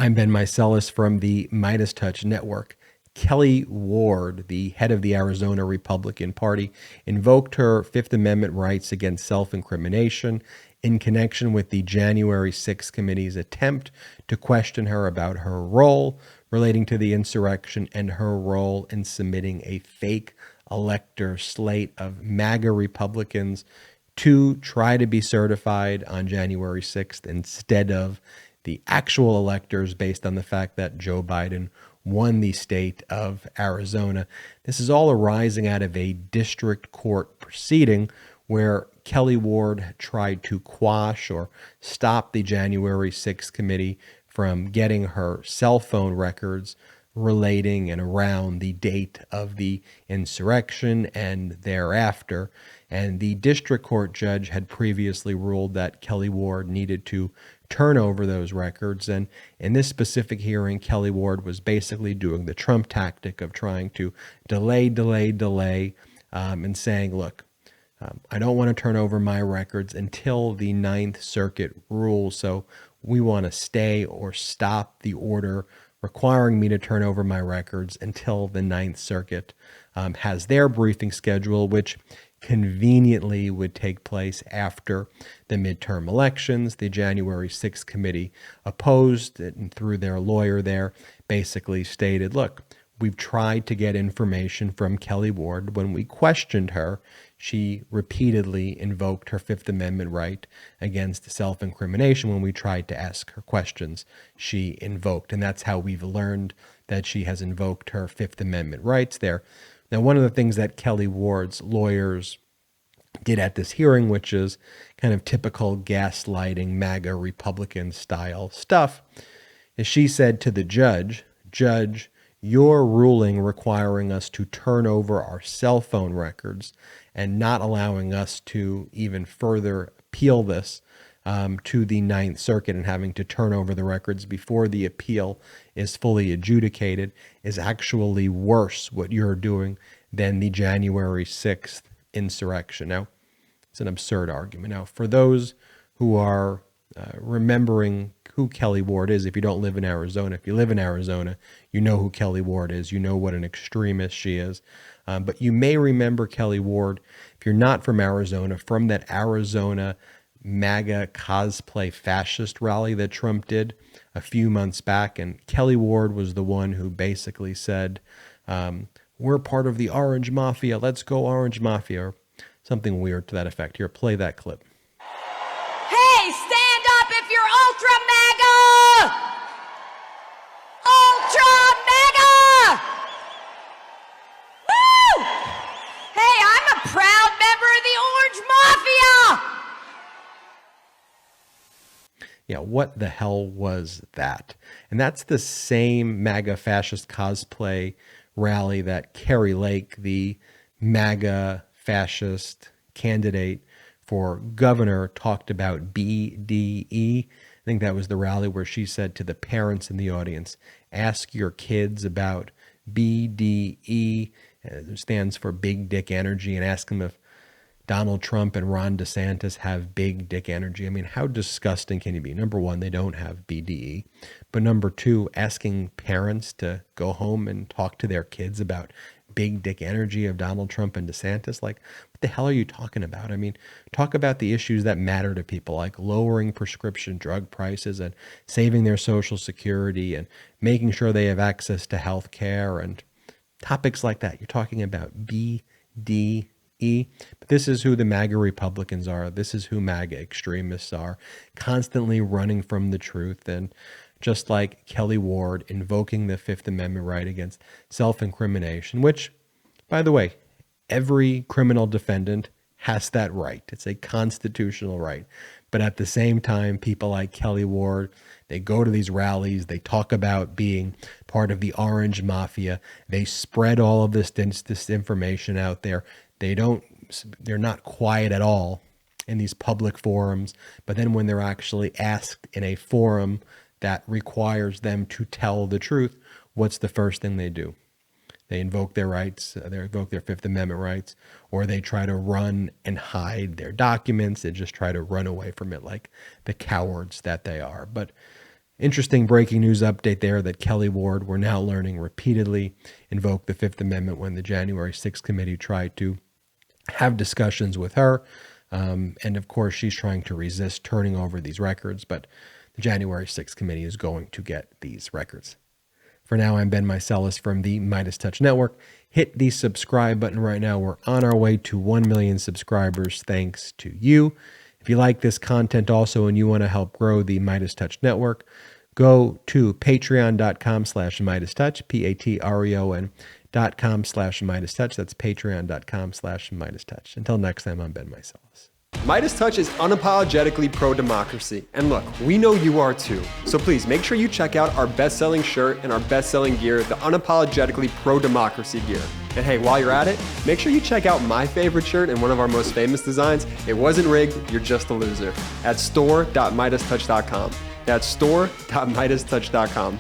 I'm Ben Meiselas from the MeidasTouch network. Kelli Ward, the head of the Arizona Republican Party, invoked her Fifth Amendment rights against self-incrimination in connection with the January 6th committee's attempt to question her about her role relating to the insurrection and her role in submitting a fake elector slate of MAGA Republicans to try to be certified on January 6th instead of the actual electors, based on the fact that Joe Biden won the state of Arizona. This is all arising out of a district court proceeding where Kelli Ward tried to quash or stop the January 6th committee from getting her cell phone records relating and around the date of the insurrection and thereafter. And the district court judge had previously ruled that Kelli Ward needed to turn over those records. And in this specific hearing, Kelli Ward was basically doing the Trump tactic of trying to delay, and saying, look, I don't want to turn over my records until the Ninth Circuit rules. So we want to stay or stop the order requiring me to turn over my records until the Ninth Circuit has their briefing schedule, which conveniently would take place after the midterm elections. The January 6th committee opposed it, and through their lawyer there basically stated, look, we've tried to get information from Kelli Ward. When we questioned her, she repeatedly invoked her Fifth Amendment right against self-incrimination. When we tried to ask her questions, she invoked. And that's how we've learned that she has invoked her Fifth Amendment rights there. Now, one of the things that Kelli Ward's lawyers did at this hearing, which is kind of typical gaslighting MAGA Republican style stuff, is she said to the judge, your ruling requiring us to turn over our cell phone records and not allowing us to even further appeal this to the Ninth Circuit and having to turn over the records before the appeal is fully adjudicated is actually worse, what you're doing, than the January 6th insurrection. Now, it's an absurd argument. Now, for those who are remembering who Kelli Ward is, if you don't live in Arizona, if you live in Arizona, you know who Kelli Ward is. You know what an extremist she is. But you may remember Kelli Ward, if you're not from Arizona, from that Arizona MAGA cosplay fascist rally that Trump did a few months back. And Kelli Ward was the one who basically said, we're part of the Orange Mafia. Let's go Orange Mafia, or something weird to that effect. Here, play that clip. Hey, stand up if you're ultra MAGA! Ultra MAGA! Woo! Hey, I'm a proud member of the Orange Mafia! Yeah, what the hell was that? And that's the same MAGA fascist cosplay rally that Kari Lake, the MAGA fascist candidate for governor, talked about BDE. I think that was the rally where she said to the parents in the audience, ask your kids about BDE. It stands for Big Dick Energy, and ask them if Donald Trump and Ron DeSantis have big dick energy. I mean, how disgusting can you be? Number one, they don't have BDE. But number two, asking parents to go home and talk to their kids about big dick energy of Donald Trump and DeSantis. Like, what the hell are you talking about? I mean, talk about the issues that matter to people, like lowering prescription drug prices and saving their Social Security and making sure they have access to health care and topics like that. You're talking about BDE. But this is who the MAGA Republicans are. This is who MAGA extremists are, constantly running from the truth. And just like Kelli Ward invoking the Fifth Amendment right against self-incrimination, which, by the way, every criminal defendant has that right. It's a constitutional right. But at the same time, people like Kelli Ward, they go to these rallies, they talk about being part of the Orange Mafia, they spread all of this disinformation out there. They're not quiet at all in these public forums, but then when they're actually asked in a forum that requires them to tell the truth, what's the first thing they do? They invoke their rights, they invoke their Fifth Amendment rights, or they try to run and hide their documents and just try to run away from it like the cowards that they are. But Interesting breaking news update there that Kelli Ward, we're now learning, repeatedly invoked the Fifth Amendment when the January 6th committee tried to have discussions with her. And of course, she's trying to resist turning over these records, but the January 6th committee is going to get these records. For now, I'm Ben Meiselas from the MeidasTouch Network. Hit the subscribe button right now. We're on our way to 1 million subscribers thanks to you. If you like this content also and you want to help grow the MeidasTouch Network, go to patreon.com/MeidasTouch, patreon.com/MeidasTouch. That's patreon.com/MeidasTouch. Until next time, I'm Ben Meiselas. MeidasTouch is unapologetically pro-democracy, and look, we know you are too. So please make sure you check out our best-selling shirt and our best-selling gear, the unapologetically pro-democracy gear. And hey, while you're at it, make sure you check out my favorite shirt and one of our most famous designs, It Wasn't Rigged, You're Just a Loser, at store.meidastouch.com. That's store.meidastouch.com.